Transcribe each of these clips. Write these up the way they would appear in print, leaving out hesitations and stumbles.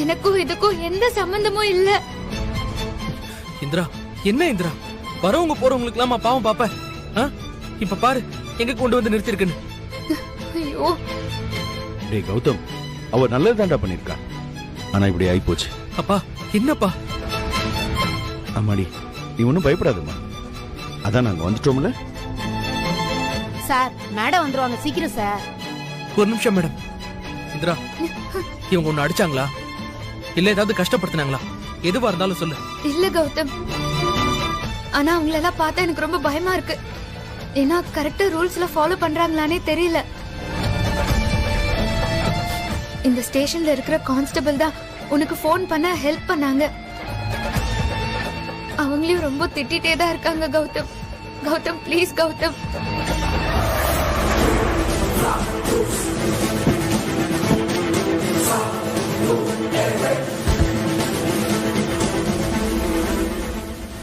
எனக்கும் இதுக்கும் எந்த சம்பந்தமும் இல்ல. இந்திரா, என்ன இந்திரா, வரவங்க போறவங்களுக்கு எல்லாம் பாவம் பாப்ப. இப்ப பாரு எங்க கொண்டு வந்து நிறுத்திருக்குன்னு. ஐயோ டேய் கௌதம், அவ நல்லதுதான்டா பண்ணிருக்கா. ஆனா இப்படி ஆயி போச்சு. அப்பா என்னப்பா? அம்மாடி, நீ ஒன்னும் பயப்படாதம்மா. அதான் நாங்க வந்துட்டோம்ல. சார், மேடம் வந்துருவாங்க, சீக்கிரம் சார். ஒரு நிமிஷம் மேடம். இந்திரா, இவங்க ஒண்ணு அடிச்சாங்களா இல்ல ஏதாவது கஷ்டப்படுத்தினாங்களா? எதுவா இருந்தாலும் சொல்லு. இல்ல கௌதம், ஆனா அவங்களெல்லாம் பார்த்தா எனக்கு ரொம்ப பயமா இருக்கு. ஏன்னா கரெக்டா ரூல்ஸ்ல ஃபாலோ பண்றாங்களானே தெரியல. இந்த ஸ்டேஷன்ல இருக்கிற கான்ஸ்டபிள் தான் உனக்கு ஃபோன் பண்ண ஹெல்ப் பண்ணாங்க. அவங்களையும் ரொம்ப திட்டிட்டே தான் இருக்காங்க. கௌதம், கௌதம் ப்ளீஸ் கௌதம்.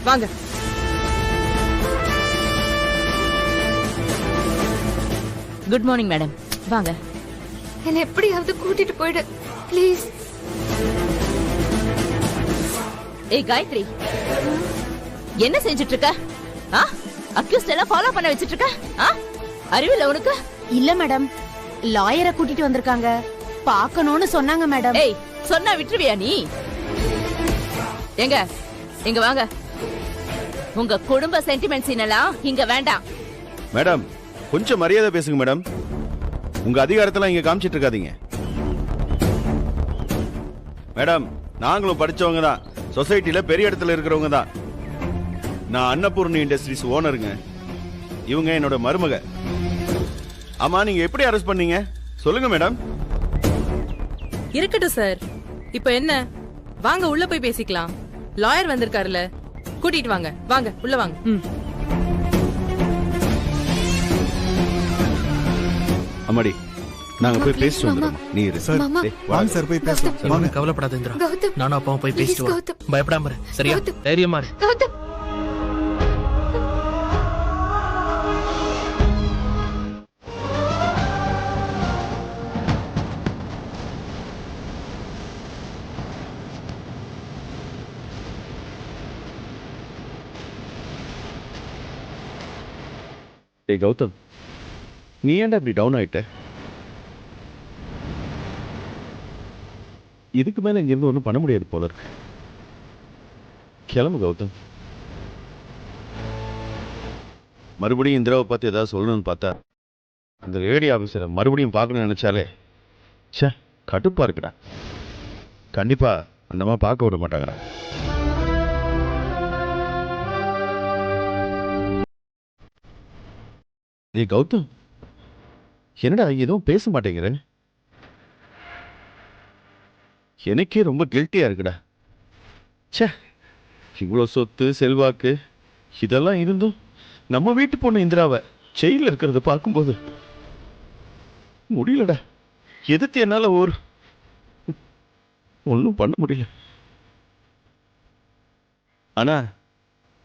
வாங்க. குட் மார்னிங் மேடம், வாங்க. என்ன எப்படியாவது கூட்டிட்டு போயிடு ப்ளீஸ். ஏய் காயத்ரி, என்ன செஞ்சிட்டு இருக்க? அக்யூஸ்ட் எல்லாம் ஃபாலோ பண்ண வச்சிட்டு இருக்க? அறிவில்ல உனக்கு? இல்ல மேடம், லாயரை கூட்டிட்டு வந்திருக்காங்க, பாக்கணும்னு சொன்னாங்க மேடம். ஏய், சொன்னா விட்டுருவியா நீ? எங்க இங்க வாங்க. உங்க குடும்ப சென்டிமெண்ட்ஸ் எல்லாம் இங்க வேண்டாம். மேடம், கொஞ்சம் மரியாதை பேசுங்க மேடம். உங்க அதிகாரத்தெல்லாம் இங்க காமிச்சிட்டு இருக்காதீங்க. மேடம், நாங்களும் படிச்சவங்க தான், சொசைட்டில பெரிய இடத்துல இருக்கிறவங்க தான். நான் அன்னபூர்ணி இண்டஸ்ட்ரீஸ் ஓனருங்க. இவங்க என்னோட மருமக. ஆமா, நீங்க எப்படி அரெஸ்ட் பண்ணீங்க சொல்லுங்க மேடம். இருக்கட்டும் சார், இப்போ என்ன, வாங்க உள்ள போய் பேசிக்கலாம். லாயர் வந்திருக்காருல, கூட்டிட்டு வாங்க. வாங்க உள்ள வாங்க. அம்மாடி, நாங்க போய் பேசிட்டு வந்துடுறோம். நீ இரு. வாங்க சார், போய் பேசலாம். வாங்க. கவலைப்படாத இந்திரா, கௌதம், நானும் அப்பாவும் போய் பேசிட்டு வரோம். கௌதம். பயப்படாம இரு, சரியா? கௌதம். தைரியமா இரு. கௌதம், டேய் கௌதம், நீ ஏன்டா இப்படி டவுன் ஆயிட்ட? இதுக்கு மேல இங்க இருந்து ஒன்றும் பண்ண முடியாது போல இருக்கு. கிளம்பு கௌதம். மறுபடியும் இந்திராவை பார்த்து ஏதாவது சொல்லணும்னு பார்த்தா அந்த ரேடியோ ஆஃபீஸரை மறுபடியும் பார்க்கணும்னு நினைச்சாலே சே கடுப்பா இருக்குடா. கண்டிப்பா அந்த மாதிரி பார்க்க விட மாட்டாங்கடா. ஏய் கௌதம், என்னடா எதுவும் பேச மாட்டேங்கிற? எனக்கே ரொம்ப கில்ட்டியா இருக்குடா. சே, இவ்வளோ சொத்து செல்வாக்கு இதெல்லாம் இருந்தும் நம்ம வீட்டு பொண்ணு இந்திராவை ஜெயிலில் இருக்கிறத பார்க்கும்போது முடியலடா. எதிர்த்து என்னால ஒன்றும் பண்ண முடியல. ஆனா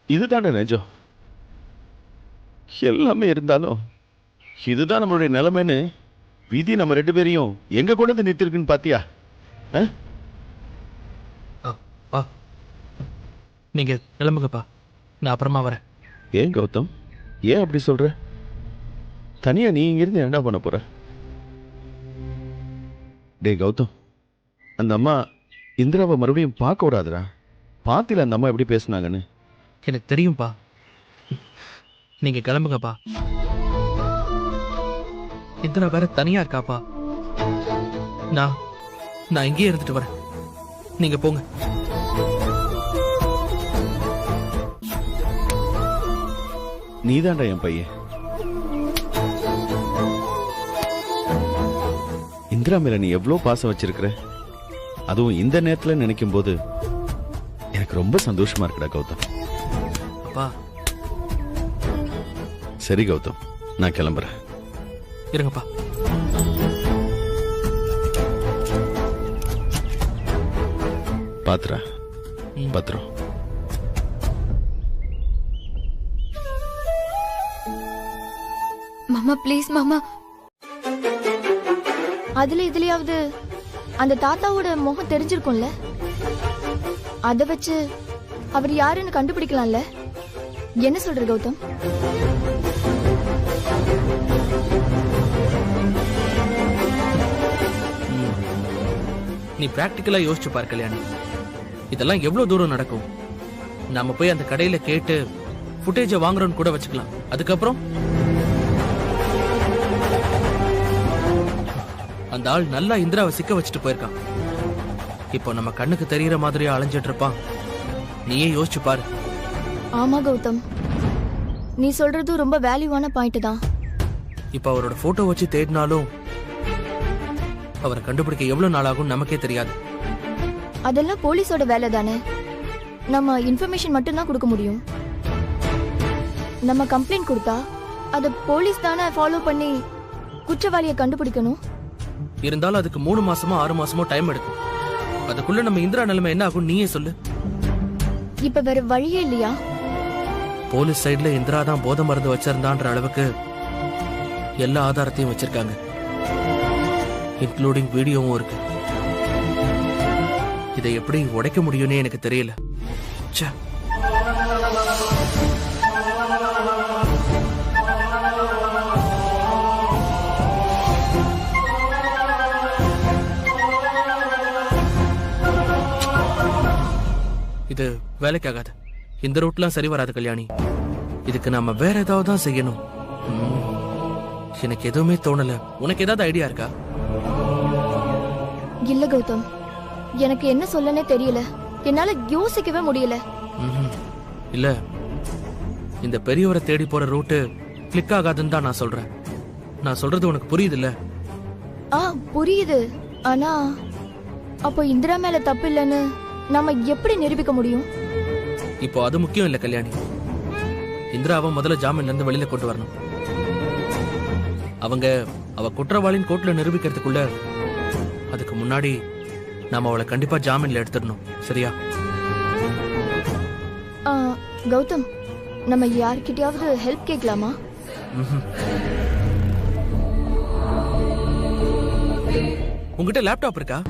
இதுதானே நிஜம். எல்லாமே இருந்தாலும் இதுதான் நம்மளுடைய நிலைமைன்னு விதி நம்ம ரெண்டு பேரையும் எங்க கொண்டு வந்து நிறுத்திருக்குன்னு பாத்தியா? நீங்க கிளம்புங்கப்பா, நான் அப்புறமா வரேன். ஏன் கௌதம், ஏன் அப்படி சொல்ற? தனியா நீ இங்க இருந்து என்ன பண்ண போற? டேய் கௌதம், அந்த அம்மா இந்திராவை மறுபடியும் பார்க்க விடாதுடா. பாத்தில அந்த அம்மா எப்படி பேசுனாங்கன்னு. எனக்கு தெரியும்பா, நீங்க கிளம்புங்கப்பா. இந்திரா வேற தனியா இருக்காப்பா. நான் இங்கேயே இருந்துட்டு வரேன், நீங்க போங்க. நீதான்டா என் பையன். இந்திரா மேல நீ எவ்வளவு பாசம் வச்சிருக்கிற. அதுவும் இந்த நேரத்துல நினைக்கும் போது எனக்கு ரொம்ப சந்தோஷமா இருக்குடா கௌதம். அப்பா. சரி கௌதம், நான் கிளம்புறேன். இருங்கப்பா. பாத்துரா, பத்திரம். மாமா ப்ளீஸ் மாமா. அதுல இதுலயாவது அந்த தாத்தாவோட முகம் தெரிஞ்சிருக்கும்ல, அத வச்சு அவர் யாருன்னு கண்டுபிடிக்கலாம்ல. என்ன சொல்ற கௌதம்? நீ பிராக்டிக்கலா யோசிச்சு பார் கல்யாணி, இதெல்லாம் எவ்வளவு தூரம் நடக்கும்? நாம போய் அந்த கடையில கேட்டு ஃபுட்டேஜ வாங்குறோம்னு கூட வச்சுக்கலாம். அதுக்கப்புறம் அந்த ஆள் நல்லா இந்திராவை சிக்க வச்சுட்டு போயிருக்கான். இப்போ நம்ம கண்ணுக்கு தெரியற மாதிரியா அலைஞ்சிட்டு இருப்பான். நீயே யோசிச்சு பாரு. ஆமா கௌதம், நீ சொல்றது ரொம்ப வேல்யூவான பாயிண்ட் தான். இப்ப அவரோட போட்டோ வச்சு தேடினாலும் அவரை கண்டுபிடிக்க எவ்வளவு நாள் ஆகும் நமக்கே தெரியாது. அதெல்லாம் போலீஸோட வேலை தானே. நம்ம இன்ஃபர்மேஷன் மட்டும் தான் கொடுக்க முடியும். நம்ம கம்ப்ளைண்ட் கொடுத்தா அத போலீஸ் தானே ஃபாலோ பண்ணி குற்றவாளியை கண்டுபிடிக்கணும். இருந்தாலும் அதுக்கு 3 மாசமோ 6 மாசமோ டைம் எடுக்கும். அதுக்குள்ள நம்ம இந்திரா நிலைமை என்ன ஆகும் நீயே சொல்லு. இப்ப வேற வழியே இல்லையா? போலீஸ் சைடுல இந்திரா தான் போதை மருந்து வச்சிருந்தான்ற அளவுக்கு எல்லா ஆதாரத்தையும் வச்சிருக்காங்க, இன்க்ளூடிங் வீடியோவும் இருக்கு. இதை எப்படி உடைக்க முடியும்னே எனக்கு தெரியல. ச்சே. இது வேலைக்காகாது. இந்த ரூட்லாம் சரி வராது கல்யாணி. இதுக்கு நாம வேற ஏதாவது தான் செய்யணும். எனக்கு எதுவுமே தோணல. உனக்கு ஏதாவது ஐடியா இருக்கா? இல்ல கௌதம், எனக்கு என்ன சொல்லனே தெரியல. என்னால யோசிக்கவே முடியல. இல்ல, இந்த பெரியவரை தேடி போற ரூட்டு கிளிக் ஆகாதுன்னு தான் நான் சொல்றேன். நான் சொல்றது உனக்கு புரியுது இல்ல? புரியுது. ஆனா அப்போ இந்திரா மேல தப்பு இல்லைன்னு நாம எப்படி நிரூபிக்க முடியும்? இப்போ அது முக்கியம் இல்ல கல்யாணி. இந்திராவை முதல்ல ஜாமீன்ல இருந்து வெளியில கொண்டு வரணும். அவ குற்றவாளின் கோர்ட்ல நிரூபிக்கிறதுக்குள்ள அதுக்கு முன்னாடி நாம அவளை கண்டிப்பா ஜாமீன்ல எடுத்துடணும். சரியா? கௌதம், நம்ம யார்கிட்டயாவது ஹெல்ப் கேட்கலாமா? உங்ககிட்ட லேப்டாப் இருக்கா?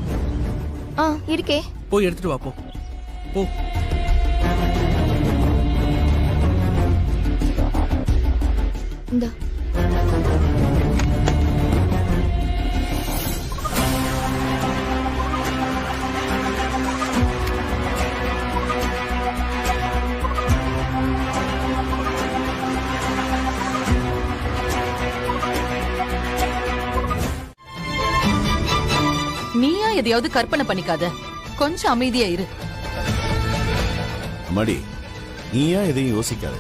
இருக்கே. போய் எடுத்துட்டு வா. போ போ. இந்த நீயா எதையாவது கற்பனை பண்ணிக்காத, கொஞ்சம் அமைதியா இரு. அம்மாடி, நீயா எதையும் யோசிக்காத.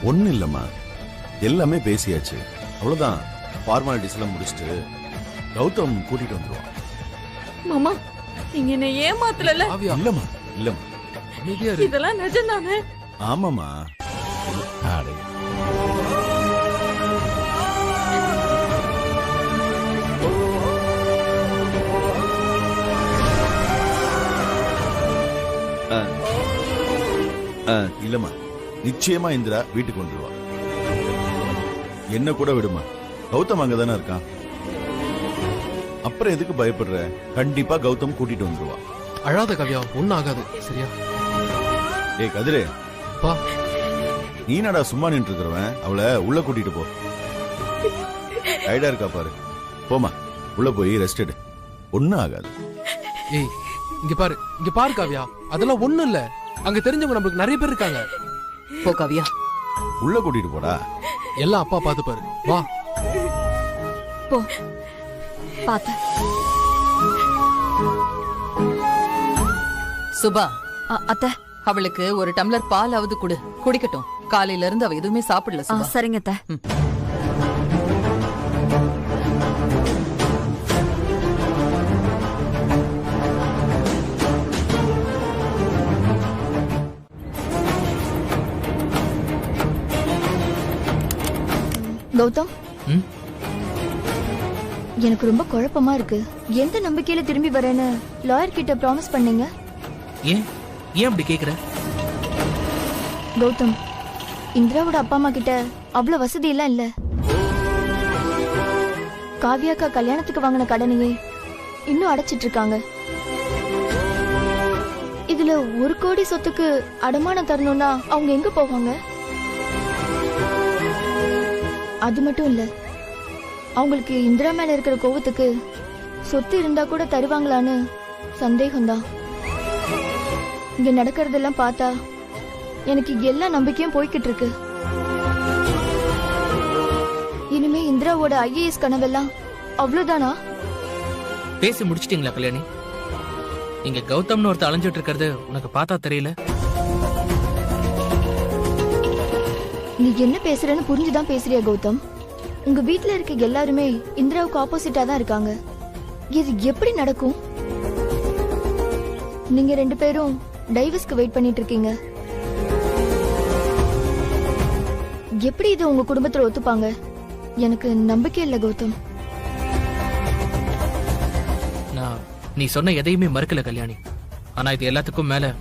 ஒண்ணு இல்லம்மா, எல்லாமே பேசியாச்சு. அவ்வளவுதான். ஃபார்மாலிட்டிஸ் எல்லாம் முடிச்சுட்டு கௌதம் கூட்டிட்டு வந்துருவான். மாமா, நீங்க என்ன ஏமாத்தல? இல்லம்மா இல்லம்மா, இதெல்லாம் நிஜம்தானே? ஆமாமா. இல்லம்மா, நிச்சயமா இந்திரா வீட்டுக்கு வந்துருவா. என்ன கூட விடுமா, கௌதம் அங்கதானே இருக்கான். அப்புறம் எதுக்கு பயப்படுற? கண்டிப்பா கௌதம் கூட்டிட்டு வந்துருவா. அழாத கவ்யா, ஒன்னும் ஆகாது. சரியா? ஏய் கதிரே, நீ நடா சும்மா நின்று இருக்கிறவன், அவளை உள்ள கூட்டிட்டு போ. டயர்டா இருக்கா பாரு. போமா, உள்ள போய் ரெஸ்ட் எடு. ஒன்னும் ஆகாது. ஏய், இங்க பாரு காவ்யா, அதெல்லாம் ஒண்ணும் இல்ல. அங்க தெரிஞ்சவங்க நமக்கு நிறைய பேர் இருக்காங்க. போ காவ்யா, உள்ள கூட்டிட்டு போடா. எல்லாம் அப்பா பாத்து பாரு. வா போ. பாத்து. சுபா, அத்தை, அவளுக்கு ஒரு டம்ளர் பாலாவது குடு, குடிக்கட்டும். காலையில இருந்து அவ எதுவுமே சாப்பிடல. சுபா. சரிங்க அத்தை. கௌதம், எனக்கு ரொம்ப குழப்பமா இருக்கு. எந்த நம்பிக்கையில திரும்பி வரேன்னு லாயர் கிட்ட ப்ராமிஸ் பண்ணீங்க? ஏன் அப்படி கேக்குற? கௌதம், இந்திராவோட அப்பா அம்மா கிட்ட அவ்வளவு வசதி எல்லாம் இல்ல. காவியாக்கா கல்யாணத்துக்கு வாங்கின கடனையே இன்னும் அடைச்சிட்டு இருக்காங்க. இதுல 1 கோடி சொத்துக்கு அடமானம் தரணும்னா அவங்க எங்க போவாங்க? அது மட்டும் இல்ல, அவங்களுக்கு இந்திரா மேல இருக்கிற கோவத்துக்கு சொத்து இருந்தா கூட தருவாங்களான்னு சந்தேகம்தான். இங்க நடக்கிறதெல்லாம் பார்த்தா எனக்கு எல்லா நம்பிக்கையும் போய்கிட்டு இருக்கு. இனிமே இந்திராவோட ஐஏஎஸ் கனவெல்லாம் அவ்வளவுதானா? பேசி முடிச்சிட்டீங்களா கல்யாணி? இங்க கௌதம்னு ஒருத்தர் அலைஞ்சிட்டு இருக்கிறது உனக்கு பார்த்தா தெரியல? நீ என்ன பேசுறன்னு புரிஞ்சுதான் பேசுறியா கௌதம்? உங்க வீட்ல இருக்க எல்லாருமே இந்திராவுக்கு ஆப்போசிட்டா தான் இருக்காங்க. இது எப்படி நடக்கும்? நீங்க 2 பேரும் டைவர்ஸ்க்கு வெயிட் பண்ணிட்டு இருக்கீங்க. எப்படி இது உங்க குடும்பத்துல ஒத்துப்பாங்க? எனக்கு நம்பிக்கை இல்ல கௌதம். நான் நீ சொன்ன எதையுமே மறுக்கல கல்யாணி. ஆனா இது எல்லாத்துக்கும் மேல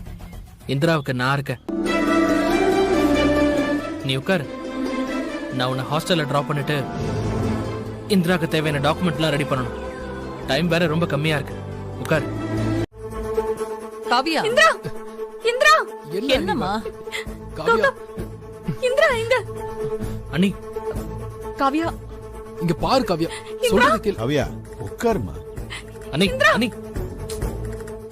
இந்திராவுக்கு நான் இருக்கேன். நீ உட்காரு. நான் உன்னை ஹாஸ்டல்ல டிராப் பண்ணிட்டு இந்திராவுக்கு தேவையான டாக்குமெண்ட்லாம் ரெடி பண்ணணும். டைம் வேற ரொம்ப கம்மியா இருக்கு. உட்காரு. காவியா, இந்திரா இந்திரா என்னம்மா? காவியா, இந்திரா இங்க. அண்ணி, காவியா, இங்க பாரு காவியா, சொல்றது கேளு. காவியா உட்காருமா. அண்ணி, அண்ணி,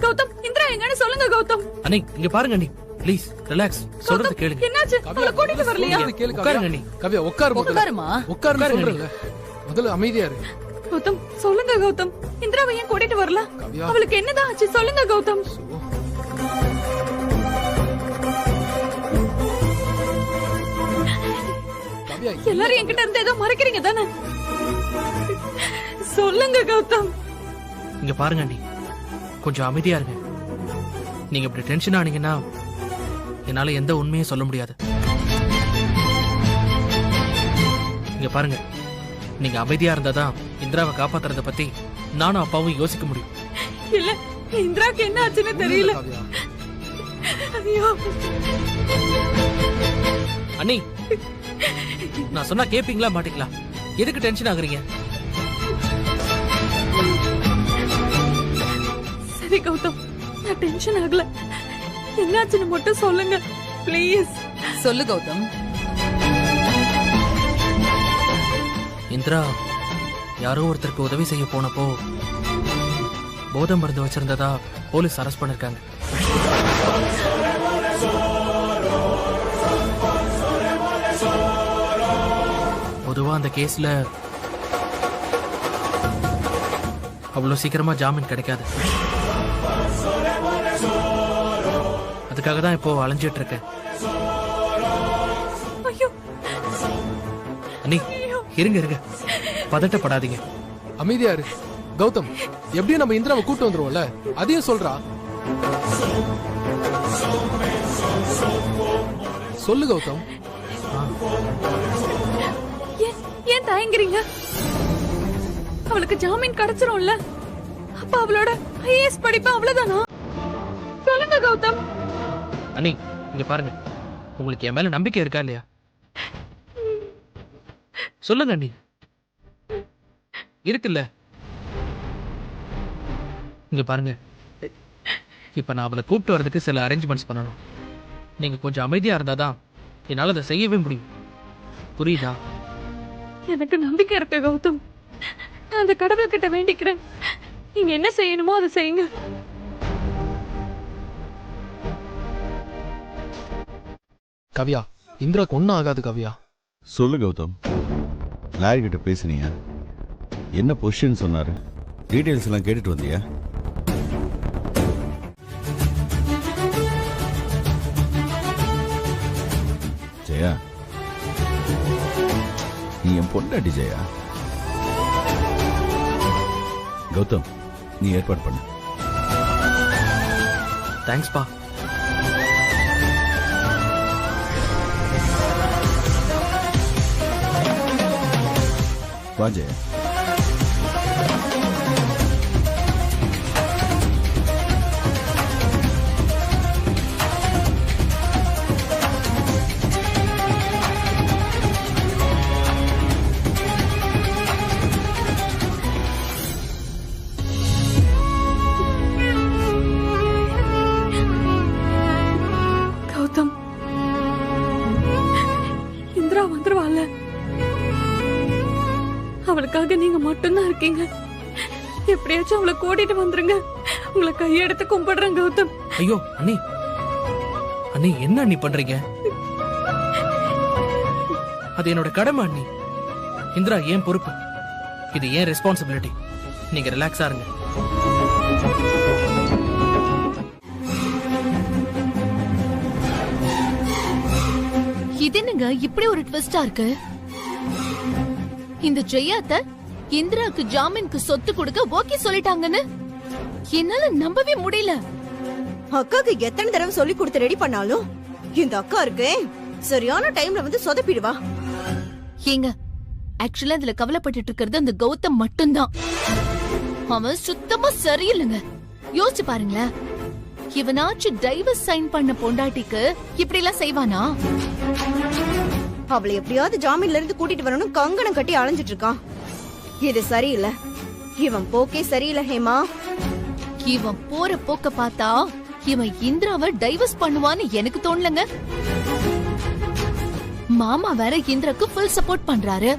கௌதம், இந்திரா எங்கன்னு சொல்லுங்க கௌதம். அண்ணி இங்க பாருங்க அண்ணி. Please relax. சொல்றது கேளுங்க. என்னாச்சு? அவளை கூட்டிட்டு வரலையா? சொல்றது கேளு உட்காருங்க காவியா. அண்ணி. காவியா உட்காரு முதல்ல. உட்காருமா. உட்காருன்னு சொல்றேன்ல. முதல்ல அமைதியா இரு. கௌதம் சொல்லுங்க கௌதம், இந்திராவை ஏன் கூட்டிட்டு வரல? காவியா. அவளுக்கு என்னதான் ஆச்சு சொல்லுங்க கௌதம். காவியா, எல்லாரும் என்கிட்ட இருந்து ஏதோ மறைக்கிறீங்க தானே? சொல்லுங்க கௌதம். இங்க பாருங்க அண்ணி, கொஞ்சம் அமைதியா இருங்க. நீங்க இப்படி டென்ஷன் ஆனீங்கன்னா என்னால எந்த உண்மையும் சொல்ல முடியாது. இங்க பாருங்க, நீங்க அமைதியா இருந்தாதான் இந்திராவை காப்பாத்துறத பத்தி நானும் அப்பாவும் யோசிக்க முடியும். இல்ல, இந்திராக்கு என்ன ஆச்சுன்னு தெரியல. காவியா. ஐயோ, அண்ணி, நான் சொன்னா கேப்பீங்களா மாட்டீங்களா? எதுக்கு டென்ஷன் ஆகுறீங்க? சரி கௌதம், நான் டென்ஷன் ஆகல. என்னாச்சுன்னு மட்டும் சொல்லுங்க ப்ளீஸ். சொல்லு கௌதம். இந்திரா யாரோ ஒருத்தருக்கு உதவி செய்ய போனப்போ போதை மருந்து வச்சிருந்ததா போலீஸ் அரெஸ்ட் பண்ணிருக்காங்க. பொதுவா அந்த கேஸ்ல அவ்வளவு சீக்கிரமா ஜாமீன் கிடைக்காது. அதுக்காக தான் இப்போ அலைஞ்சிட்டு இருக்கேன். ஐயோ, அண்ணி இருங்க இருங்க, பதட்டப்படாதீங்க. அமைதியா இரு. கௌதம், எப்படியும் நம்ம இந்திராவை கூட்டு வந்துருவோம்ல, அதையும் சொல்றா. சொல்லு கௌதம். ஏன் தயங்குறீங்க? அவளுக்கு ஜாமீன் கிடைச்சிரும்ல. அப்ப அவளோட ஐஏஎஸ் படிப்பு அவ்வளவுதானா? சொல்லுங்க கௌதம். அண்ணி இங்க பாருங்க, உங்களுக்கு என் மேல நம்பிக்கை இருக்கா இல்லையா? சொல்லுங்க அண்ணி. இருக்குல்ல? இங்க பாருங்க, இப்ப நான் அவளை கூப்பிட்டு வர்றதுக்கு சில அரேஞ்ச்மெண்ட்ஸ் பண்ணணும். நீங்க கொஞ்சம் அமைதியா இருந்தாதான் என்னால அதை செய்யவே முடியும். புரியுதா? எனக்கு நம்பிக்கை இருக்கு கௌதம். நான் அந்த கடவுள் கிட்ட வேண்டிக்கிறேன். நீங்க என்ன செய்யணுமோ அதை செய்யுங்க. கவியா, இந்திராக்கு ஒன்னும் ஆகாது கவியா. சொல்லு கௌதம், லாயர் கிட்ட பேசுனியா? என்ன பொசிஷன் சொன்னாரு? டீடைல்ஸ் எல்லாம் கேட்டுட்டு வந்தியா? ஜெயா, நீ என் பொண்டாட்டி ஜெயா. கௌதம், நீ ஏற்பாடு பண்ணு. தேங்க்ஸ் பா. வா ஜெயா. அவளுக்காக நீங்க மட்டும்தான் இருக்கீங்க. எப்படியாச்சும் அவளை கூட்டிட்டு வந்துருங்க. உங்களை கையெடுத்து கும்பிடுறேன் கௌதம். ஐயோ அண்ணி, அண்ணி என்ன அண்ணி பண்றீங்க? அது என்னோட கடமை அண்ணி. இந்திரா ஏன் பொறுப்பு, இது ஏன் ரெஸ்பான்சிபிலிட்டி. நீங்க ரிலாக்ஸா இருங்க. இது என்னங்க இப்படி ஒரு ட்விஸ்டா இருக்கு? இந்த ஜெயாத்த இந்திராக்கு ஜாமீனுக்கு சொத்து கொடுக்க ஓகே சொல்லிட்டாங்கன்னு என்னால நம்பவே முடியல. அக்காக்கு எத்தனை தடவை சொல்லி கொடுத்து ரெடி பண்ணாலும் இந்த அக்கா இருக்கு சரியான டைம்ல வந்து சொதப்பிடுவா. ஏங்க ஆக்சுவலா இதுல கவலைப்பட்டு இருக்கிறது அந்த கௌதம் மட்டும்தான். அவன் சுத்தமா சரியில்லைங்க. யோசிச்சு பாருங்களேன், இவனாச்சும் டைவர்ஸ் சைன் பண்ண பொண்டாட்டிக்கு இப்படி எல்லாம் செய்வானா? அவளை எப்படியாவது ஜாமீன்ல இருந்து கூட்டிட்டு வரணும் கங்கணம் கட்டி அலைஞ்சிட்டு இருக்கான். இது சரியில்லை. இவன் போக்கே சரியில்லை ஹேமா. இவன் போற போக்க பார்த்தா இவன் இந்திராவை டைவர்ஸ் பண்ணுவான்னு எனக்கு தோணலங்க. மாமா வேற இந்திராக்கு ஃபுல் சப்போர்ட் பண்றாரு.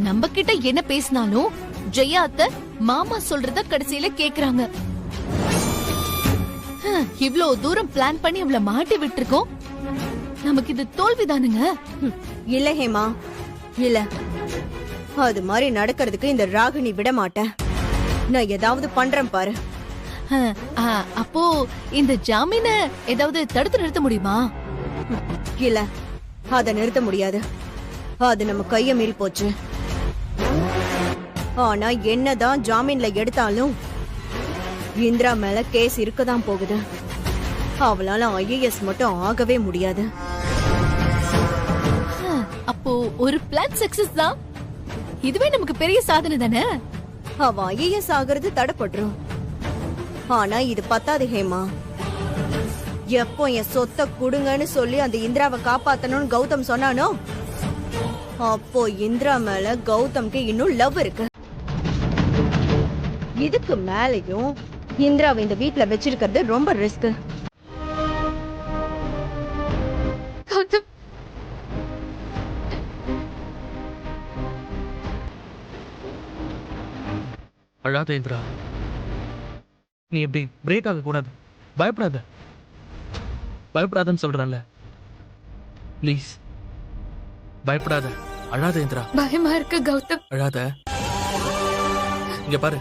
நம்ம கிட்ட என்ன பேசினாலும் ஜெயாத்த மாமா சொல்றத கடைசியில கேக்குறாங்க. இவ்ளோ தூரம் பிளான் பண்ணி அவளை மாட்டி விட்டுருக்கோம். நமக்கு இது தோல்விதானுங்க. இல்ல ஹேமா, இல்ல. அது மாதிரி நடக்கிறதுக்கு இந்த ராகினி விட மாட்டேன். நான் ஏதாவது பண்றேன் பாரு. அப்போ இந்த ஜாமீன ஏதாவது தடுத்து நிறுத்த முடியுமா? இல்ல, அத நிறுத்த முடியாது. அது நம்ம கைய மீறி போச்சு. ஆனா என்னதான் ஜாமீன்ல எடுத்தாலும் இந்திரா மேல கேஸ் இருக்கதான் போகுது. அவளால IAS மட்டும் ஆகவே முடியாது. அப்போ ஒரு பிளான் சக்சஸ் தான். இதுவே நமக்கு பெரிய சாதனை தானே. அவ IAS ஆகிறது தடைப்பட்டுரும். ஆனா இது பத்தாது ஹேமா. எப்போ என் சொத்தை குடுங்கன்னு சொல்லி அந்த இந்திராவை காப்பாத்தணும்னு கௌதம் சொன்னானோ அப்போ இந்திரா மேல கௌதம்க்கு இன்னும் லவ் இருக்கு. இதுக்கு மேலயும் இந்திராவை இந்த வீட்ல வச்சிருக்கிறது ரொம்ப ரிஸ்க். கௌதம், அழாத இந்திரா, நீ எப்படி பிரேக் ஆக கூடாது. பயப்படாத, பயப்படாதன்னு சொல்றேன்ல. ப்ளீஸ் பயப்படாத, அழாத இந்திரா. பயமா இருக்கு கௌதம். அழாத. இங்க பாரு,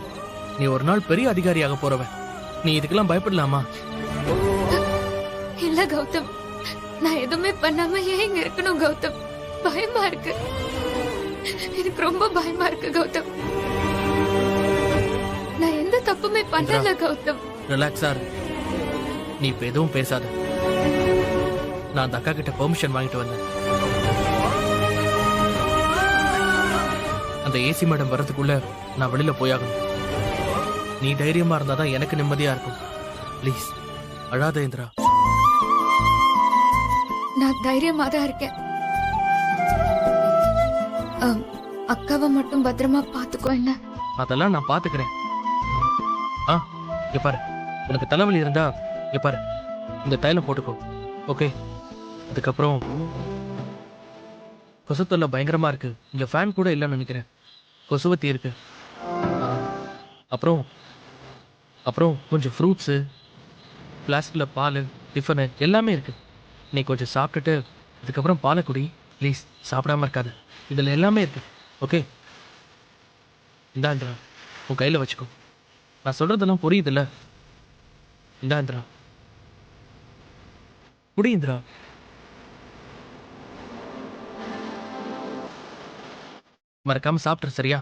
நீ ஒரு நாள் பெரிய அதிகாரியாக போறவன். நீ இதுக்கெல்லாம் பயப்படலாமா? இல்ல கௌதம், நான் எதுவுமே பண்ணாம ஏன் இங்க இருக்கணும் கௌதம்? பயமா இருக்கு, எனக்கு ரொம்ப பயமா இருக்கு கௌதம். நான் எந்த தப்புமே பண்ணல கௌதம். ரிலாக்ஸா இரு. நீ இப்ப எதுவும் பேசாத. நான் அந்த அக்கா கிட்ட பெர்மிஷன் வாங்கிட்டு வந்தேன். அந்த ஏசி மேடம் வரதுக்குள்ள நான் வெளியில போயாகணும். நீ தைரியமா இருந்தாதான் எனக்கு நிம்மதியா இருக்கும். ப்ளீஸ் அழாத இந்திரா. நான் தைரியமா தான் இருக்கேன். அக்காவை மட்டும் பத்திரமா பாத்துக்கோ. என்ன? அதெல்லாம் நான் பாத்துக்கிறேன். இங்க பாரு, உனக்கு தலைவலி இருந்தா இங்க பாரு, இந்த தைலம் போட்டுக்கோ. ஓகே? அதுக்கப்புறம் கொசுத்தொல்லை பயங்கரமா இருக்கு. இங்க ஃபேன் கூட இல்லைன்னு நினைக்கிறேன். கொசுவத்தி இருக்கு. அப்புறம் அப்புறம் கொஞ்சம் ஃப்ரூட்ஸு, பிளாஸ்டிக்கில் பால், டிஃபனு எல்லாமே இருக்கு. நீ கொஞ்சம் சாப்பிட்டுட்டு அதுக்கப்புறம் பாலை குடி. ப்ளீஸ் சாப்பிடாம இருக்காது. இதில் எல்லாமே இருக்கு. ஓகே? இந்தா உன் கையில் வச்சுக்கோ. நான் சொல்றதெல்லாம் புரியுதுல்ல? இந்தா இந்திரா, குடி இந்திரா. மறக்காம சாப்பிட்ற, சரியா?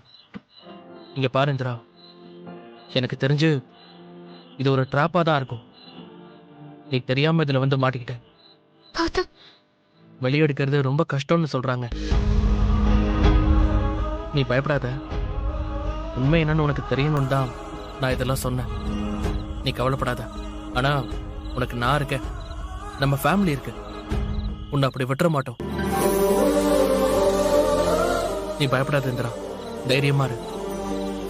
இங்க பாரு இந்திரா, எனக்கு தெரிஞ்சு இது ஒரு ட்ராப்பா தான் இருக்கும். நீ தெரியாம இதுல வந்து மாட்டிக்கிட்ட. வெளியெடுக்கிறது ரொம்ப கஷ்டம்னு சொல்றாங்க. நீ பயப்படாத. உண்மை என்னன்னு உனக்கு தெரியணும்னு தான் நான் இதெல்லாம் சொன்னேன். நீ கவலைப்படாத. ஆனா உனக்கு நான் இருக்கேன், நம்ம ஃபேமிலி இருக்கு. உன்னை அப்படி விட்டுற மாட்டோம். நீ பயப்படாத இந்திரா, தைரியமா இரு.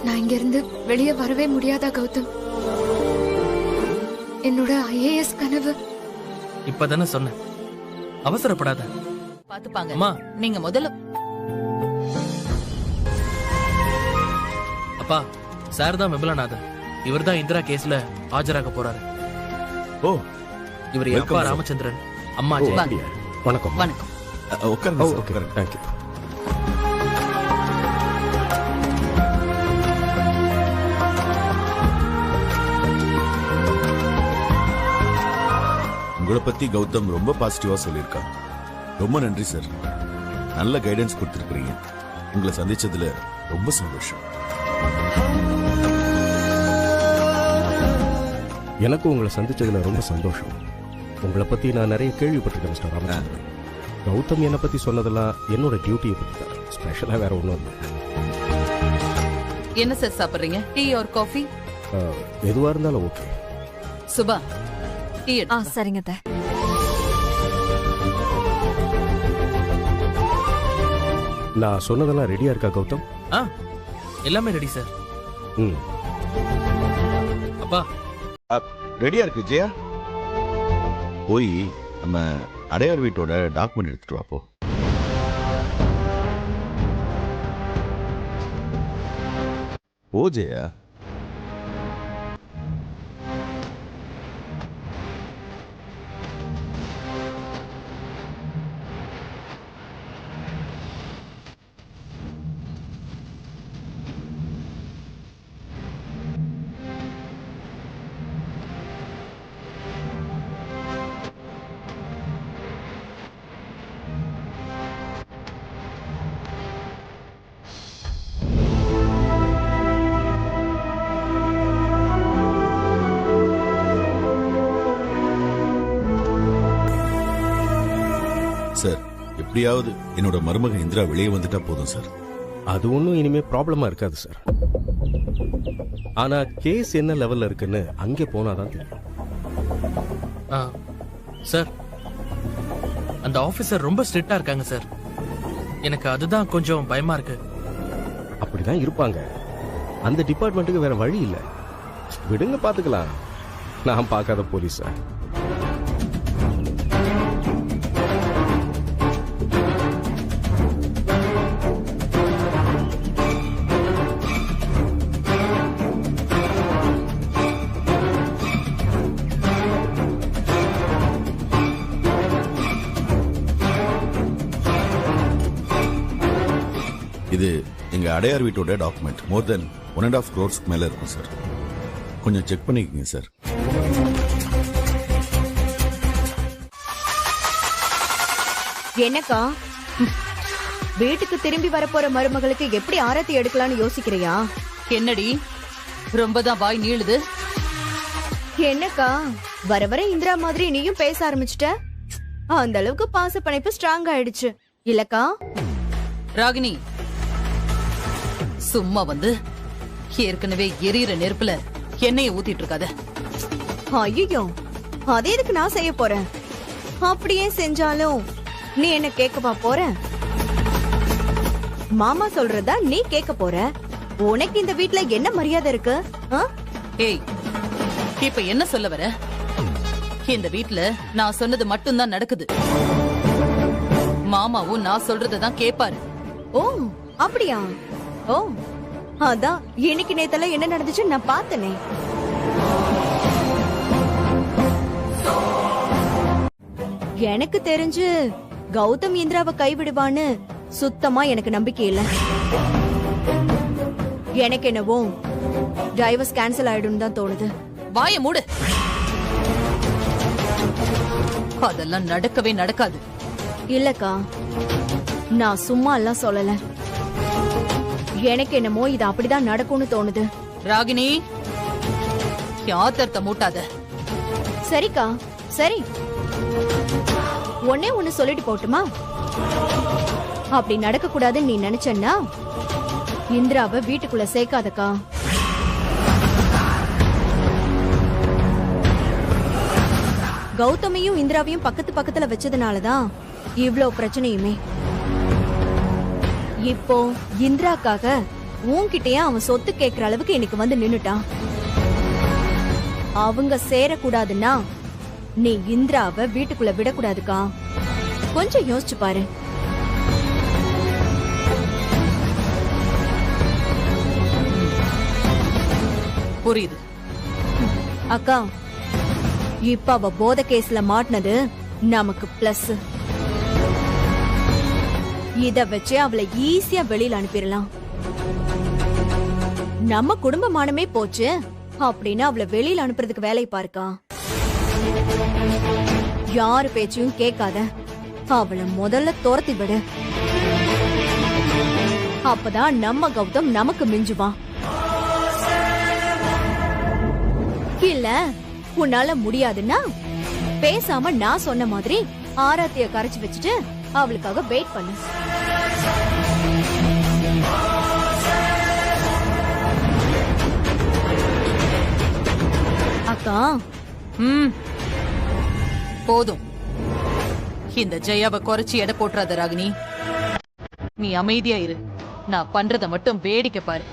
நான் இங்க இருந்து வெளியே வரவே முடியாதா கௌதம்? என்னோட IAS கனவு. இப்பதானே சொன்னேன், அவசரப்படாத. பாத்துப்பாங்க. அம்மா, நீங்க முதல்ல அப்பா சார் தான் விமலநாதன். இவர் தான் இந்திரா கேஸ்ல ஆஜராக போறாரு. ஓ, இவர் என் அப்பா Welcome, sir. ராமச்சந்திரன், அம்மா ஓ, ஜெயா. அப்படியா? வணக்கம். வணக்கம். உட்காருங்க சார், ஓகே உட்காருங்க. தேங்க்யூ. உங்களை பத்தி கௌதம் ரொம்ப பாசிட்டிவா சொல்லியிருக்கான். ரொம்ப நன்றி சார். நல்ல கைடன்ஸ் கொடுத்துருக்கீங்க. உங்களை சந்திச்சதுல ரொம்ப சந்தோஷம். எனக்கும் உங்களை சந்திச்சதுல ரொம்ப சந்தோஷம். உங்களை பத்தி நான் நிறைய கேள்விப்பட்டிருக்கேன் மிஸ்டர் ராமச்சந்திரன். கௌதம் என்னை பத்தி சொன்னதெல்லாம் என்னோட டியூட்டியை பத்தி தான். ஸ்பெஷலா வேற ஒன்றும் இல்லை. என்ன சார் சாப்பிடுறீங்க? Tea R coffee? எதுவா இருந்தாலும் ஓகே. சுபா டீ சரிங்க அத்தை. நான் சொன்னதெல்லாம் ரெடியா இருக்கா கௌதம்? ஆ எல்லாமே ரெடி சார். ம். அப்பா ரெடியா இருக்கு ஜெயா. போய் நம்ம அடையார் வீட்டோட டாக்குமெண்ட் எடுத்துட்டு வா போ. போ ஜெயா. சார், எப்படியாவது என்னோட மருமக இந்திரா வெளியே வந்துட்டா போதும் சார். அது ஒன்றும் இனிமே ப்ராப்ளமா இருக்காது சார். ஆனா கேஸ் என்ன லெவல்ல இருக்குன்னு அங்கே போனாதான் தெரியும். ஆ சார், அந்த ஆபீசர் ரொம்ப ஸ்ட்ரிக்ட்டா இருக்காங்க சார். எனக்கு அதுதான் கொஞ்சம் பயமா இருக்கு. அப்படிதான் இருப்பாங்க. அந்த டிபார்ட்மெண்ட்டுக்கு வேற வழி இல்லை. விடுங்க, பாத்துக்கலாம். நான் பார்க்காத போலீஸா? இது எங்க அடையார் வீட்டோட டாக்குமெண்ட். மோர் தென் 1.5 crores மேல இருக்கும் சார். கொஞ்சம் செக் பண்ணிக்கங்க சார். என்னக்கா, வீட்டுக்கு திரும்பி வரப்போற மருமகளுக்கு எப்படி ஆரத்தி எடுக்கலாம்னு யோசிக்கிறியா? என்னடி ரொம்ப தான் வாய் நீளுது? என்னக்கா, வர வர இந்திரா மாதிரி நீயும் பேச ஆரம்பிச்சிட்ட. அந்த அளவுக்கு பாச பணைப்பு ஸ்ட்ராங் ஆயிடுச்சு இல்லக்கா? ராகினி, சும்மா வந்து ஏற்கனவே எரியிற நெருப்புல எண்ணெயை ஊத்திட்டு இருக்காத. ஐயோ, அதே எதுக்கு நான் செய்ய போறேன்? அப்படியே செஞ்சாலும் நீ என்ன கேட்கவா போற? மாமா சொல்றதா நீ கேட்க போற? உனக்கு இந்த வீட்ல என்ன மரியாதை இருக்கு? ஏய், இப்ப என்ன சொல்ல வர? இந்த வீட்ல நான் சொன்னது மட்டும்தான் நடக்குது. மாமாவும் நான் சொல்றதான் கேட்பாரு. ஓ, அப்படியா? ஓ, அதான் இன்னைக்கு நேத்தெல்லாம் என்ன நடந்துச்சு நான் பார்த்தனே. எனக்கு தெரிஞ்சு கௌதம் இந்திராவை கைவிடுவான்னு சுத்தமா எனக்கு நம்பிக்கை இல்ல. எனக்கு என்னவோ டைவர்ஸ் கேன்சல் ஆயிடும் தான் தோணுது. வாய மூடு. அதெல்லாம் நடக்கவே நடக்காது. இல்லக்கா, நான் சும்மா எல்லாம் சொல்லல. எனக்கு என்னமோ இது அப்படிதான் நடக்கும்னு தோணுது. ராகினி, யாத்தர்த்த மூட்டாத. சரிக்கா, சரி. ஒன்னே ஒண்ணு சொல்லிட்டு போட்டுமா? அப்படி நடக்க கூடாதுன்னு நீ நினைச்சன்னா இந்திராவை வீட்டுக்குள்ள சேர்க்காதக்கா. கௌதமையும் இந்திராவையும் பக்கத்து பக்கத்துல வச்சதுனாலதான் இவ்ளோ பிரச்சனையுமே. இப்போ இந்திராக்காக உன்கிட்டயே அவன் சொத்து கேக்குற அளவுக்கு இன்னைக்கு வந்து நின்னுட்டான். அவங்க சேரக்கூடாதுன்னா நீ இந்திராவை வீட்டுக்குள்ள விடக்கூடாதுக்கா. கொஞ்சம் யோசிச்சு பாரு. புரியுது. அக்கா இப்ப அவ போத கேஸ்ல மாட்டினது நமக்கு பிளஸ். இத வச்சு அவளை ஈஸியா வெளியில அனுப்பிடலாம். நம்ம குடும்பமானமே போச்சு அப்படின்னு அவளை வெளியில அனுப்புறதுக்கு வேலை பாருக்கா. யாரு பேச்சையும் கேட்காத அவளை முதல்ல துரத்தி விடு. அப்பதான் நம்ம கௌதம் நமக்கு மிஞ்சுவான். இல்ல உன்னால முடியாதுன்னா பேசாம நான் சொன்ன மாதிரி ஆராத்திய கரைச்சு வச்சுட்டு அவளுக்காக வெயிட் பண்ணு. அக்கா போதும். இந்த ஜெயாவை குறைச்சி எடை போட்டுறாத ராகினி. நீ அமைதியா இரு. நான் பண்றத மட்டும் வேடிக்கை பாரு.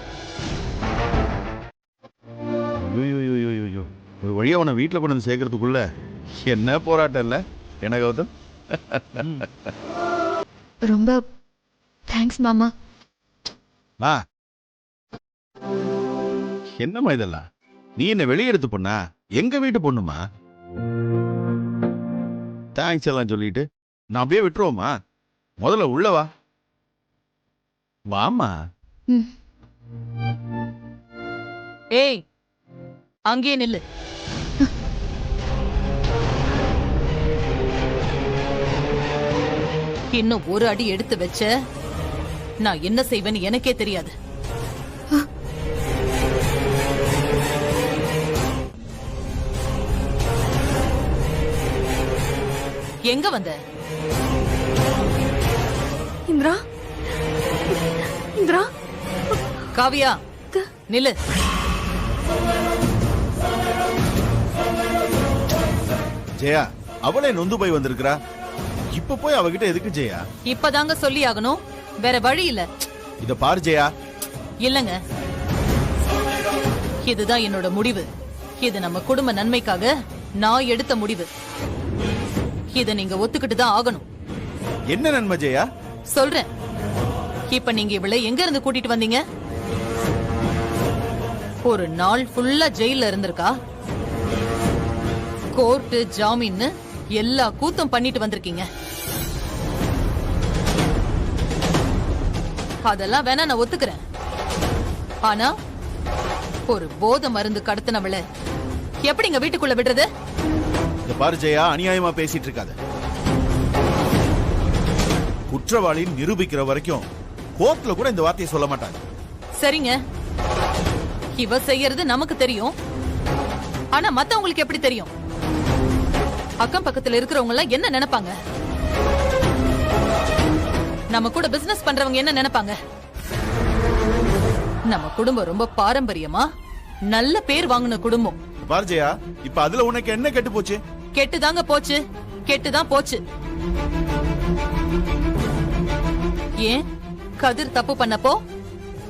ஒரு வழியா உன்னை வீட்டில் கொண்டு வந்து சேர்க்கறதுக்குள்ள என்ன போராட்டம் இல்லை என்ன கௌதம்? ரொம்ப தேங்க்ஸ் மாமா. என்னம்மா இதெல்லாம்? நீ என்ன வெளியெடுத்து பொண்ணா? எங்க வீட்டு பொண்ணுமா? தேங்க்ஸ் எல்லாம் சொல்லிட்டு நான் அப்படியே விட்டுருவோமா? முதல்ல உள்ள வா. வாமா. ஏய், அங்கேயே நில்லு. இன்னும் ஒரு அடி எடுத்து வச்ச நான் என்ன செய்வேன்னு எனக்கே தெரியாது. எங்க வந்த? இந்திரா, இந்திரா. காவியா, நில்லு. ஜெயா அவளே நொந்து போய் வந்திருக்கிறா. இப்ப போய் அவகிட்ட எதுக்கு ஜெயா? இப்பதாங்க சொல்லி ஆகணும், வேற வழி இல்ல. இத பாரு ஜெயா. இல்லங்க, இதுதான் என்னோட முடிவு. இது நம்ம குடும்ப நன்மைக்காக நான் எடுத்த முடிவு. இத நீங்க ஒத்துக்கிட்டு தான் ஆகணும். என்ன நன்மை ஜெயா? சொல்றேன். இப்ப நீங்க இவளை எங்க இருந்து கூட்டிட்டு வந்தீங்க? ஒரு நாள் ஃபுல்லா ஜெயில இருந்திருக்கா. கோர்ட்டு ஜாமீன் எல்லா கூத்தும் பண்ணிட்டு வந்திருக்கீங்க. அதெல்லாம் வேணா நான் ஒத்துக்கிறேன். ஆனா ஒரு போதை மருந்து கடத்தினவள எப்படிங்க வீட்டுக்குள்ள விடுறது? இத பாரு ஜெயா, அநியாயமா பேசிட்டு இருக்காத. குற்றவாளின்னு நிரூபிக்கிற வரைக்கும் கோர்ட்ல கூட இந்த வார்த்தையை சொல்ல மாட்டாங்க. சரிங்க, இவ செய்யறது நமக்கு தெரியும். ஆனா மத்தவங்களுக்கு எப்படி தெரியும்? அக்கம் பக்கத்துல இருக்கிறவங்க எல்லாம் என்ன நினைப்பாங்க? நம்ம கூட பிசினஸ் பண்றவங்க என்ன நினைப்பாங்க? நம்ம குடும்பம் ரொம்ப பாரம்பரியமா நல்ல பேர் வாங்கின குடும்பம். பாரு ஜெயா, இப்ப அதுல உனக்கு என்ன கெட்டு போச்சு? கெட்டுதாங்க போச்சு, கெட்டுதான் போச்சு. ஏன் கதிர் தப்பு பண்ணப்போ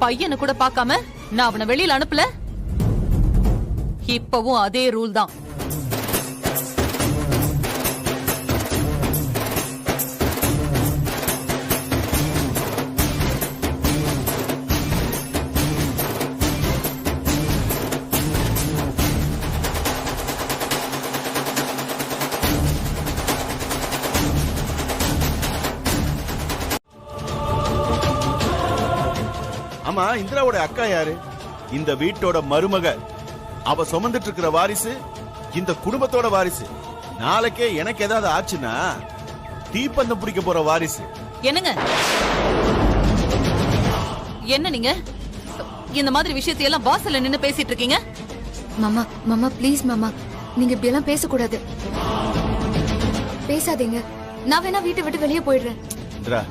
பையனை கூட பார்க்காம நான் அவனை வெளியில அனுப்பல? இப்பவும் அதே ரூல் தான். ஆமா, இந்திராவோட அக்கா யாரு? இந்த வீட்டோட மருமக. அவ சுமந்துட்டு இருக்கிற வாரிசு இந்த குடும்பத்தோட வாரிசு. நாளைக்கே எனக்கு ஏதாவது ஆச்சுன்னா தீப்பந்தம் பிடிக்க போற வாரிசு. என்னங்க என்ன நீங்க இந்த மாதிரி விஷயத்தை எல்லாம் வாசல்ல நின்னு பேசிட்டு இருக்கீங்க? மாமா, மாமா ப்ளீஸ் மாமா, நீங்க இப்படி எல்லாம் பேசக்கூடாது. பேசாதீங்க. நான் வேணா வீட்டை விட்டு வெளியே போயிடுறேன். இந்திரா,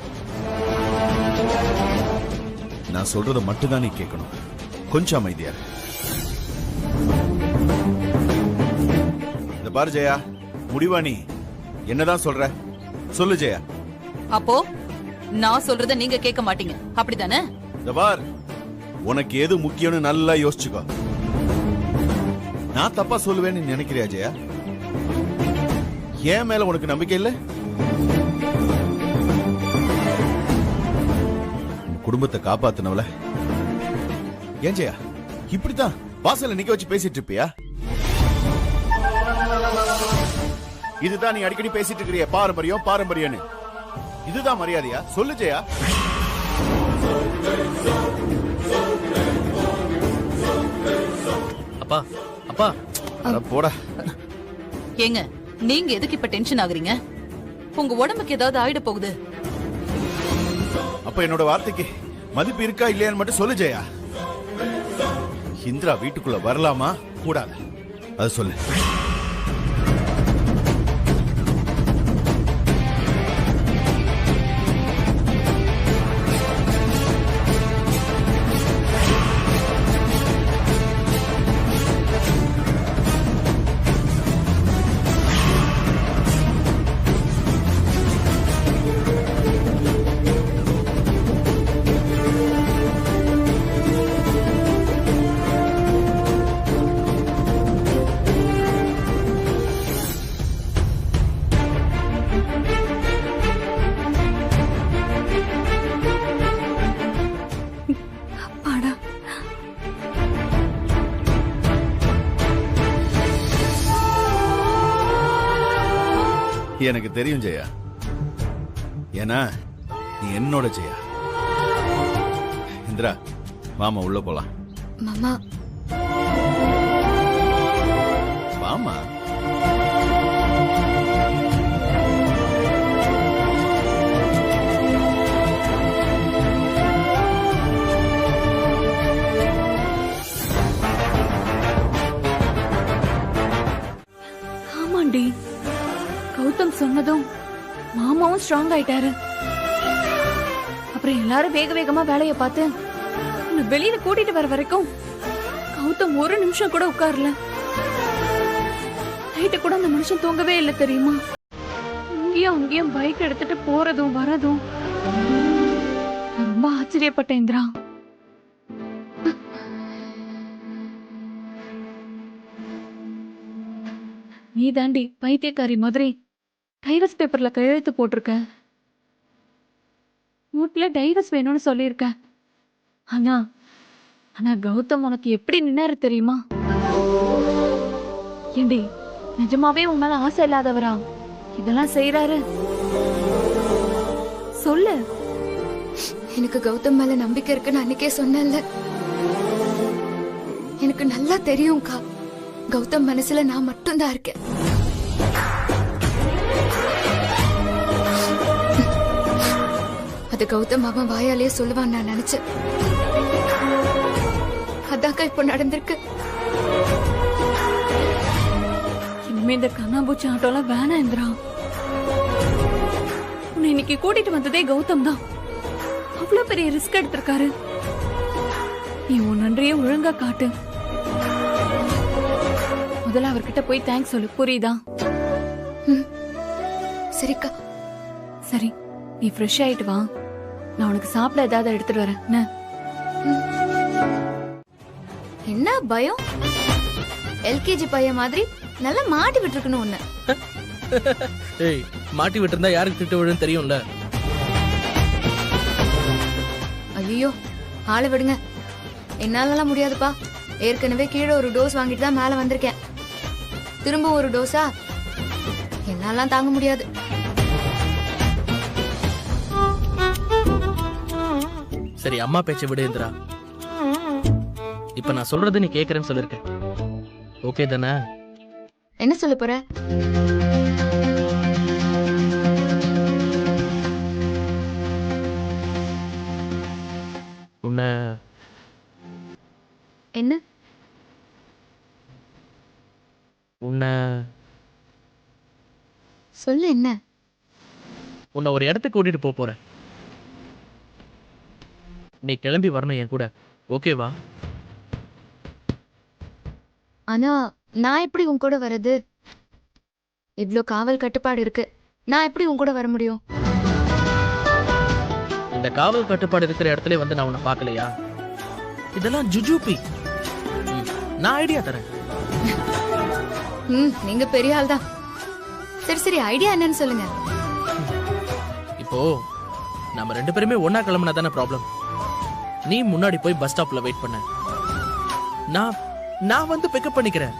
நான் சொல்றத மட்டும்தான் நீ கேட்கணும். கொஞ்சம் அமைதியா. இந்த பாரு ஜெயா, முடிவா நீ என்னதான் சொல்ற? சொல்லு ஜெயா. அப்போ நான் சொல்றத நீங்க கேட்க மாட்டீங்க, அப்படிதானே? இந்த பார், உனக்கு எது முக்கியம்னு நல்லா யோசிச்சுக்கோ. நான் தப்பா சொல்லுவேன்னு நினைக்கிறியா ஜெயா? ஏன் மேல உனக்கு நம்பிக்கை இல்ல? குடும்பத்தை காப்பாத்தினவள ஏன் ஜெயா இப்படித்தான் வாசல்ல நிக்க வச்சு பேசிட்டு இருப்பியா? இதுதான் நீ அடிக்கடி பேசிட்டு இருக்கிறிய பாரம்பரியம் பாரம்பரியம்னு. இதுதான் மரியாதையா? சொல்லு ஜெயா. அப்பா அப்பா அட போடா. ஏங்க நீங்க எதுக்கு இப்ப டென்ஷன் ஆகுறீங்க? உங்க உடம்புக்கு ஏதாவது ஆயிட போகுது. அப்ப என்னோட வார்த்தைக்கு மதிப்பு இருக்கா இல்லையான்னு மட்டும் சொல்லு ஜெயா. இந்திரா வீட்டுக்குள்ள வரலாமா கூடாது அது சொல்லு. எனக்கு தெரியும் ஜெயா. ஏன்னா நீ என்னோட ஜெயா. இந்திரா வாமா உள்ள போலாம். மாமா வாமா. ஆமாண்டி, கௌதம் சொன்னதும் மாமாவும் ஸ்ட்ராங் ஆயிட்டாரு. அப்புறம் எல்லாரும் வேக வேகமா வேலைய பார்த்து உன்னை வெளியில கூட்டிட்டு வர வரைக்கும் கௌதம் ஒரு நிமிஷம் கூட உட்காரல. நைட்டு கூட அந்த மனுஷன் தூங்கவே இல்லை தெரியுமா? இங்கேயும் அங்கேயும் பைக் எடுத்துட்டு போறதும் வரதும் நான் ரொம்ப ஆச்சரியப்பட்டேன் இந்திரா. நீ தாண்டி பைத்தியக்காரி மாதிரி டைவர்ஸ் பேப்பர்ல கையெழுத்து போட்டிருக்க. வீட்டுல டைவர்ஸ் வேணும்னு சொல்லியிருக்க. ஆனா ஆனா கௌதம் உனக்கு எப்படி நின்னாரு தெரியுமா? ஏண்டி நிஜமாவே உன் மேல ஆசை இல்லாதவரா இதெல்லாம் செய்யறாரு? சொல்லு. எனக்கு கௌதம் மேல நம்பிக்கை இருக்குன்னு அன்னைக்கே சொன்னேன்ல. எனக்கு நல்லா தெரியும்க்கா, கௌதம் மனசுல நான் மட்டும்தான் இருக்கேன். அது கௌதம் அவன் வாயாலேயே சொல்லுவான் நான் நினைச்சேன். அதாக்கா இப்ப நடந்திருக்கு. இனிமே இந்த கண்ணாம்பூச்சி ஆட்டோலாம் வேணாம் இந்திரா. உன்னை இன்னைக்கு கூட்டிட்டு வந்ததே கௌதம் தான். அவ்வளவு பெரிய ரிஸ்க் எடுத்திருக்காரு. நீ உன் நன்றியை ஒழுங்கா காட்டு. முதல்ல அவர்கிட்ட போய் தேங்க்ஸ் சொல்லு, புரியுதா? சரிக்கா. சரி, நீ ஃப்ரெஷ் ஆயிட்டு வா. நான் உனக்கு சாப்பிட ஏதாவது எடுத்துட்டு வரேன். என்ன பயம்? எல்கேஜி பையன் மாதிரி நல்லா மாட்டி விட்டுருக்கணும் உன்ன. ஏய், மாட்டி விட்டுருந்தா யாருக்கு திட்டு விழுன்னு தெரியும்ல. ஐயோ ஆளை விடுங்க, என்னாலலாம் முடியாதுப்பா. ஏற்கனவே கீழே ஒரு டோஸ் வாங்கிட்டு தான் மேல வந்திருக்கேன். திரும்ப ஒரு டோஸா? என்னாலாம் தாங்க முடியாது. சரி, அம்மா பேச்சை விடு இந்திரா. இப்ப நான் சொல்றது நீ கேக்குறேன்னு சொல்லிருக்கேன். ஓகே தானே? என்ன சொல்ல போற? உன்னை என்ன? உன்னை சொல்லு. என்ன? உன்னை ஒரு இடத்துக்கு கூட்டிட்டு போறேன். நீ கிளம்பி வரணும் என் கூட, ஓகேவா? ஆனா நான் எப்படி உன் கூட வர்றது? இவ்ளோ காவல் கட்டுப்பாடு இருக்கு, நான் எப்படி உன் கூட வர முடியும்? இந்த காவல் கட்டுப்பாடு இருக்கிற இடத்துல வந்து நான் உன்னை பார்க்கலையா? இதெல்லாம் ஜுஜூபி. நான் ஐடியா தரேன். நீங்க பெரிய ஆள் தான். சரி சரி, ஐடியா என்னன்னு சொல்லுங்க. இப்போ நம்ம ரெண்டு பேருமே ஒன்னா கிளம்புனா தானே ப்ராப்ளம். நீ முன்னாடி போய் பஸ் ஸ்டாப்ல வெயிட் பண்ண, நான் நான் வந்து பிக்கப் பண்ணிக்கிறேன்